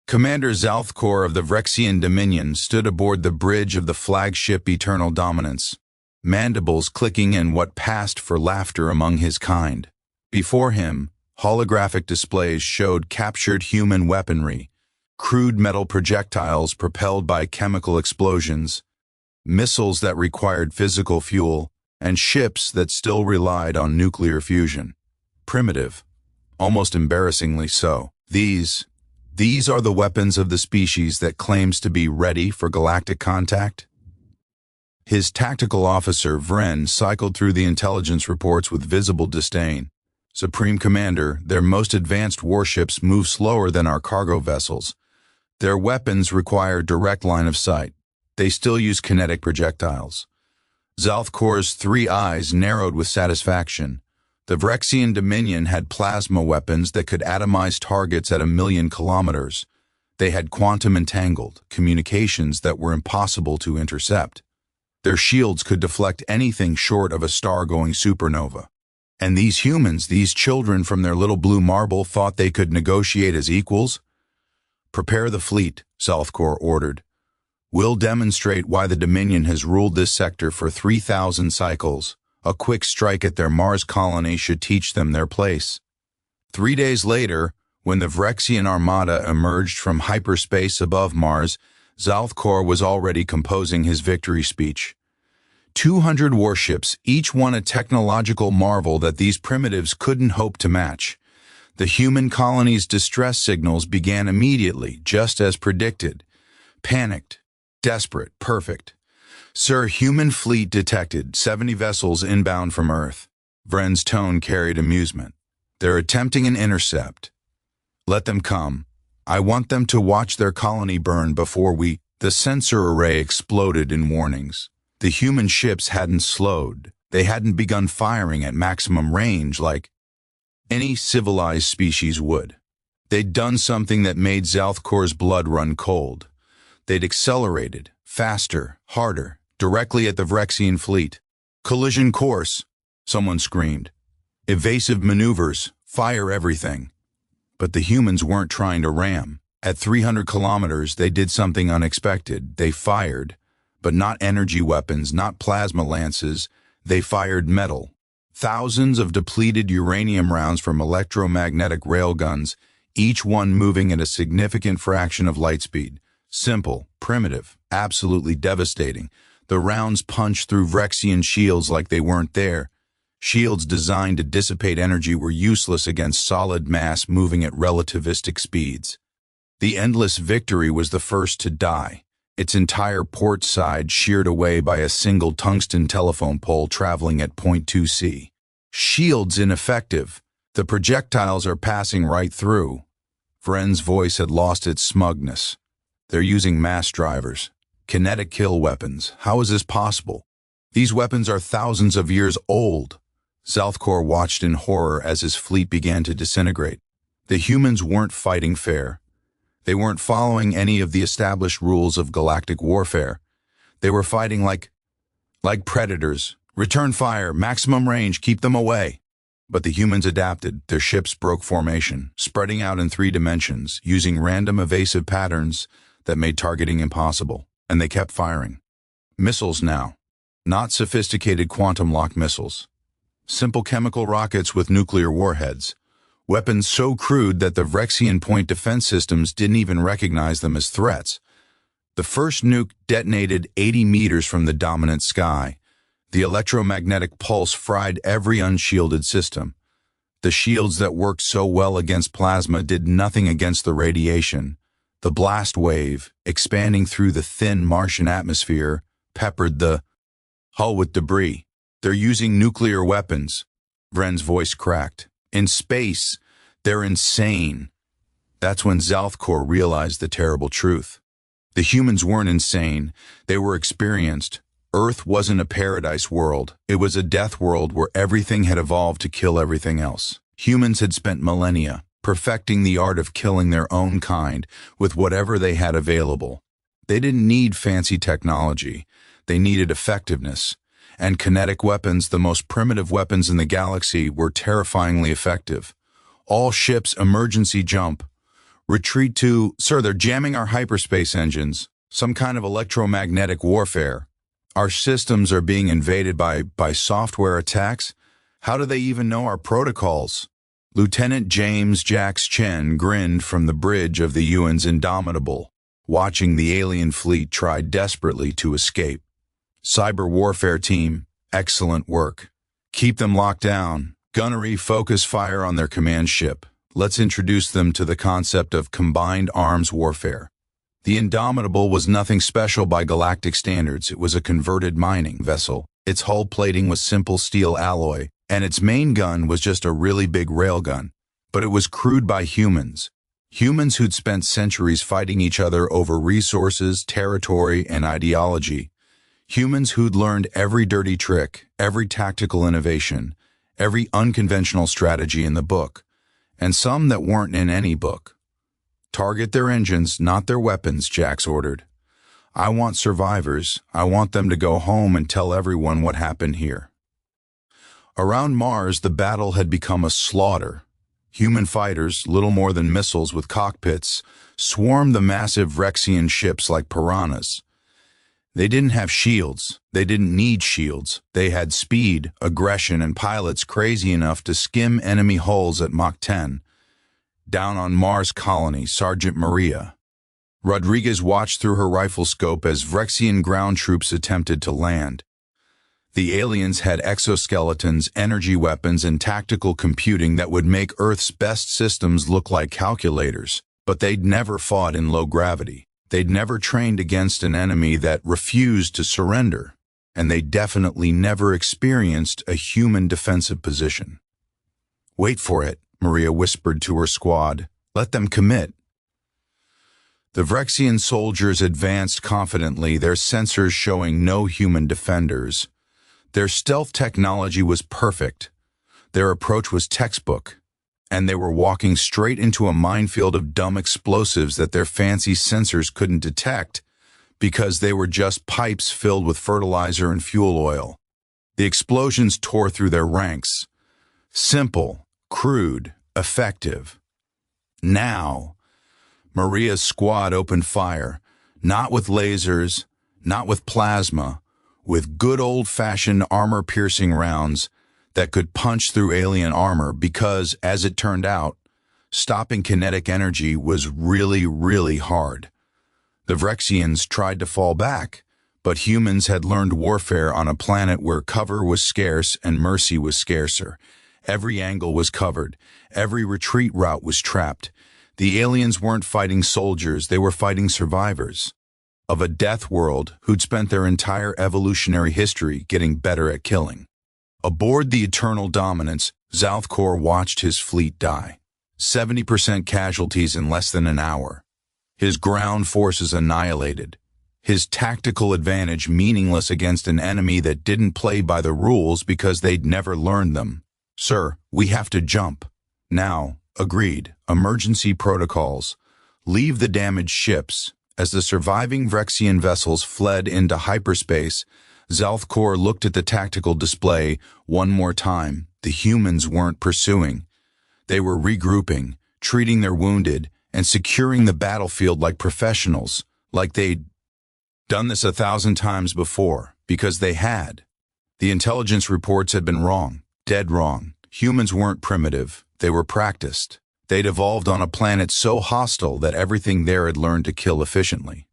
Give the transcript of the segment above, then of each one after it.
Commander Zalthkor of the Vrexian Dominion stood aboard the bridge of the flagship Eternal Dominance, mandibles clicking in what passed for laughter among his kind. Before him, holographic displays showed captured human weaponry, crude metal projectiles propelled by chemical explosions, missiles that required physical fuel, and ships that still relied on nuclear fusion. Primitive, almost embarrassingly so. These are the weapons of the species that claims to be ready for galactic contact? His tactical officer, Vren, cycled through the intelligence reports with visible disdain. Supreme Commander, their most advanced warships move slower than our cargo vessels. Their weapons require direct line of sight. They still use kinetic projectiles. Zalthkor's 3 eyes narrowed with satisfaction. The Vrexian Dominion had plasma weapons that could atomize targets at 1,000,000 kilometers. They had quantum-entangled communications that were impossible to intercept. Their shields could deflect anything short of a star-going supernova. And these humans, these children from their little blue marble, thought they could negotiate as equals? "Prepare the fleet," Zalthkor ordered. "We'll demonstrate why the Dominion has ruled this sector for 3,000 cycles. A quick strike at their Mars colony should teach them their place." 3 days later, when the Vrexian armada emerged from hyperspace above Mars, Zalthkor was already composing his victory speech. 200 warships, each one a technological marvel that these primitives couldn't hope to match. The human colony's distress signals began immediately, just as predicted. Panicked, desperate, perfect. "Sir, human fleet detected, 70 vessels inbound from Earth." Vren's tone carried amusement. "They're attempting an intercept. Let them come. I want them to watch their colony burn before we—" The sensor array exploded in warnings. The human ships hadn't slowed. They hadn't begun firing at maximum range like any civilized species would. They'd done something that made Zalthkor's blood run cold. They'd accelerated, faster, harder, directly at the Vrexian fleet. "Collision course," someone screamed. "Evasive maneuvers, fire everything." But the humans weren't trying to ram. At 300 kilometers, they did something unexpected. They fired, but not energy weapons, not plasma lances. They fired metal. Thousands of depleted uranium rounds from electromagnetic railguns, each one moving at a significant fraction of light speed. Simple, primitive, absolutely devastating. The rounds punched through Vrexian shields like they weren't there. Shields designed to dissipate energy were useless against solid mass moving at relativistic speeds. The Endless Victory was the first to die, its entire port side sheared away by a single tungsten telephone pole traveling at 0.2 C. "Shields ineffective. The projectiles are passing right through." Vren's voice had lost its smugness. "They're using mass drivers. Kinetic kill weapons. How is this possible? These weapons are thousands of years old." Zalthkor watched in horror as his fleet began to disintegrate. The humans weren't fighting fair. They weren't following any of the established rules of galactic warfare. They were fighting like predators. "Return fire, maximum range, keep them away." But the humans adapted. Their ships broke formation, spreading out in 3 dimensions, using random evasive patterns that made targeting impossible. And they kept firing. Missiles now. Not sophisticated quantum-locked missiles. Simple chemical rockets with nuclear warheads. Weapons so crude that the Vrexian point defense systems didn't even recognize them as threats. The first nuke detonated 80 meters from the dominant sky. The electromagnetic pulse fried every unshielded system. The shields that worked so well against plasma did nothing against the radiation. The blast wave, expanding through the thin Martian atmosphere, peppered the hull with debris. "They're using nuclear weapons." Vren's voice cracked. "In space, they're insane." That's when Zalthkor realized the terrible truth. The humans weren't insane. They were experienced. Earth wasn't a paradise world. It was a death world where everything had evolved to kill everything else. Humans had spent millennia perfecting the art of killing their own kind with whatever they had available. They didn't need fancy technology. They needed effectiveness. And kinetic weapons, the most primitive weapons in the galaxy, were terrifyingly effective. All ships emergency jump. Retreat to, sir, they're jamming our hyperspace engines. Some kind of electromagnetic warfare. Our systems are being invaded by software attacks. How do they even know our protocols? Lieutenant James Jax Chen grinned from the bridge of the Ewan's Indomitable, watching the alien fleet try desperately to escape. Cyber warfare team, excellent work. Keep them locked down. Gunnery, focus fire on their command ship. Let's introduce them to the concept of combined arms warfare. The Indomitable was nothing special by galactic standards. It was a converted mining vessel. Its hull plating was simple steel alloy, and its main gun was just a really big railgun. But it was crewed by humans. Humans who'd spent centuries fighting each other over resources, territory, and ideology. Humans who'd learned every dirty trick, every tactical innovation, every unconventional strategy in the book, and some that weren't in any book. Target their engines, not their weapons, Jax ordered. I want survivors. I want them to go home and tell everyone what happened here. Around Mars, the battle had become a slaughter. Human fighters, little more than missiles with cockpits, swarmed the massive Vrexian ships like piranhas. They didn't have shields. They didn't need shields. They had speed, aggression, and pilots crazy enough to skim enemy hulls at Mach 10. Down on Mars colony, Sergeant Maria. Rodriguez watched through her rifle scope as Vrexian ground troops attempted to land. The aliens had exoskeletons, energy weapons, and tactical computing that would make Earth's best systems look like calculators, but they'd never fought in low gravity. They'd never trained against an enemy that refused to surrender, and they definitely never experienced a human defensive position. Wait for it, Maria whispered to her squad. Let them commit. The Vrexian soldiers advanced confidently, their sensors showing no human defenders. Their stealth technology was perfect. Their approach was textbook, and they were walking straight into a minefield of dumb explosives that their fancy sensors couldn't detect because they were just pipes filled with fertilizer and fuel oil. The explosions tore through their ranks. Simple, crude, effective. Now, Maria's squad opened fire, not with lasers, not with plasma, with good old-fashioned armor-piercing rounds that could punch through alien armor because, as it turned out, stopping kinetic energy was really, really hard. The Vrexians tried to fall back, but humans had learned warfare on a planet where cover was scarce and mercy was scarcer. Every angle was covered. Every retreat route was trapped. The aliens weren't fighting soldiers, they were fighting survivors of a death world who'd spent their entire evolutionary history getting better at killing. Aboard the Eternal Dominance, Zalthkor watched his fleet die. 70% casualties in less than an hour. His ground forces annihilated. His tactical advantage meaningless against an enemy that didn't play by the rules because they'd never learned them. Sir, we have to jump. Now, agreed. Emergency protocols. Leave the damaged ships. As the surviving Vrexian vessels fled into hyperspace, Zalthkor looked at the tactical display one more time. The humans weren't pursuing. They were regrouping, treating their wounded, and securing the battlefield like professionals, like they'd done this 1,000 times before, because they had. The intelligence reports had been wrong, dead wrong. Humans weren't primitive, they were practiced. They'd evolved on a planet so hostile that everything there had learned to kill efficiently.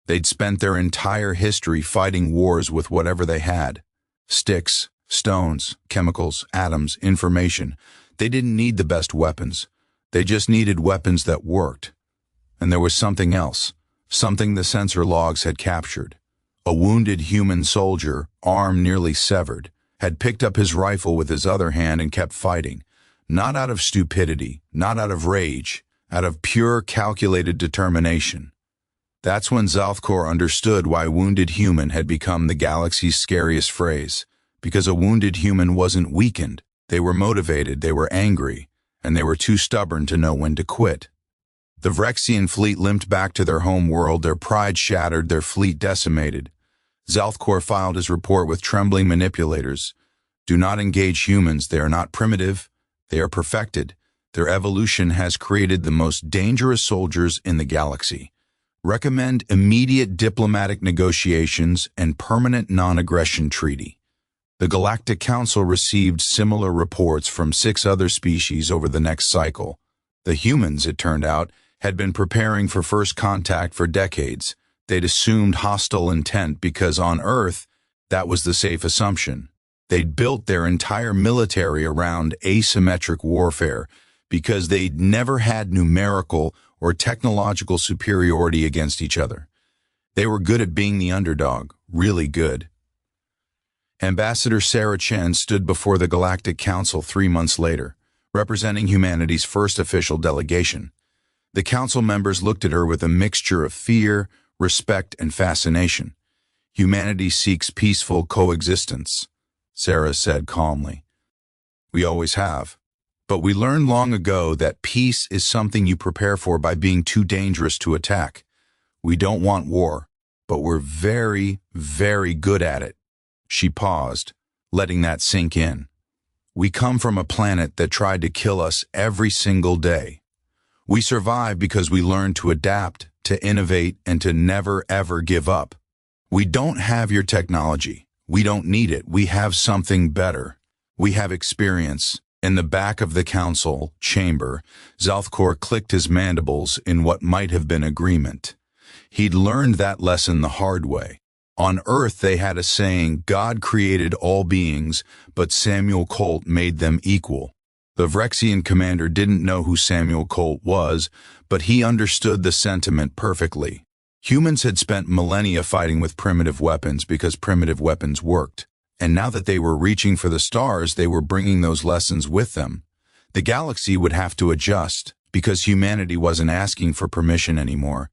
They'd spent their entire history fighting wars with whatever they had. Sticks, stones, chemicals, atoms, information. They didn't need the best weapons. They just needed weapons that worked. And there was something else, something the sensor logs had captured. A wounded human soldier, arm nearly severed, had picked up his rifle with his other hand and kept fighting. Not out of stupidity, not out of rage, out of pure calculated determination. That's when Zalthkor understood why wounded human had become the galaxy's scariest phrase. Because a wounded human wasn't weakened. They were motivated, they were angry, and they were too stubborn to know when to quit. The Vrexian fleet limped back to their home world, their pride shattered, their fleet decimated. Zalthkor filed his report with trembling manipulators. Do not engage humans, they are not primitive, they are perfected. Their evolution has created the most dangerous soldiers in the galaxy. Recommend immediate diplomatic negotiations and permanent non-aggression treaty. The Galactic Council received similar reports from 6 other species over the next cycle. The humans, it turned out, had been preparing for first contact for decades. They'd assumed hostile intent because on Earth, that was the safe assumption. They'd built their entire military around asymmetric warfare because they'd never had numerical or technological superiority against each other. They were good at being the underdog, really good. Ambassador Sarah Chen stood before the Galactic Council 3 months later, representing humanity's first official delegation. The council members looked at her with a mixture of fear, respect, and fascination. Humanity seeks peaceful coexistence, Sarah said calmly. We always have. But we learned long ago that peace is something you prepare for by being too dangerous to attack. We don't want war, but we're very, very good at it. She paused, letting that sink in. We come from a planet that tried to kill us every single day. We survive because we learned to adapt, to innovate, and to never, ever give up. We don't have your technology. We don't need it. We have something better. We have experience. In the back of the council chamber, Zalthkor clicked his mandibles in what might have been agreement. He'd learned that lesson the hard way. On Earth, they had a saying, God created all beings, but Samuel Colt made them equal. The Vrexian commander didn't know who Samuel Colt was, but he understood the sentiment perfectly. Humans had spent millennia fighting with primitive weapons because primitive weapons worked. And now that they were reaching for the stars, they were bringing those lessons with them. The galaxy would have to adjust, because humanity wasn't asking for permission anymore.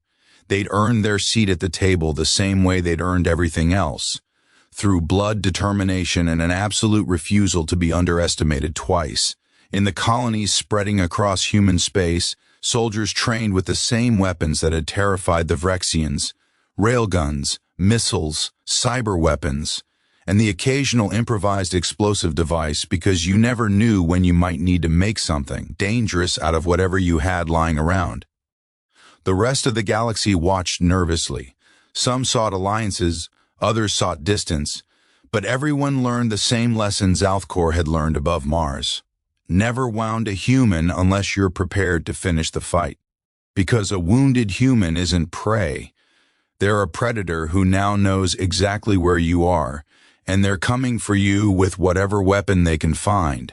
They'd earned their seat at the table the same way they'd earned everything else, through blood, determination, and an absolute refusal to be underestimated twice. In the colonies spreading across human space, soldiers trained with the same weapons that had terrified the Vrexians: railguns, missiles, cyber weapons, and the occasional improvised explosive device, because you never knew when you might need to make something dangerous out of whatever you had lying around. The rest of the galaxy watched nervously. Some sought alliances, others sought distance, but everyone learned the same lesson Zalthkor had learned above Mars. Never wound a human unless you're prepared to finish the fight. Because a wounded human isn't prey. They're a predator who now knows exactly where you are, and they're coming for you with whatever weapon they can find.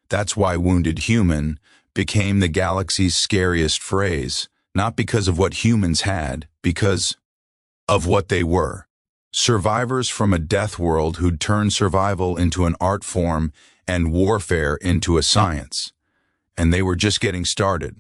That's why wounded human became the galaxy's scariest phrase, not because of what humans had, because of what they were. Survivors from a death world who'd turned survival into an art form and warfare into a science. And they were just getting started.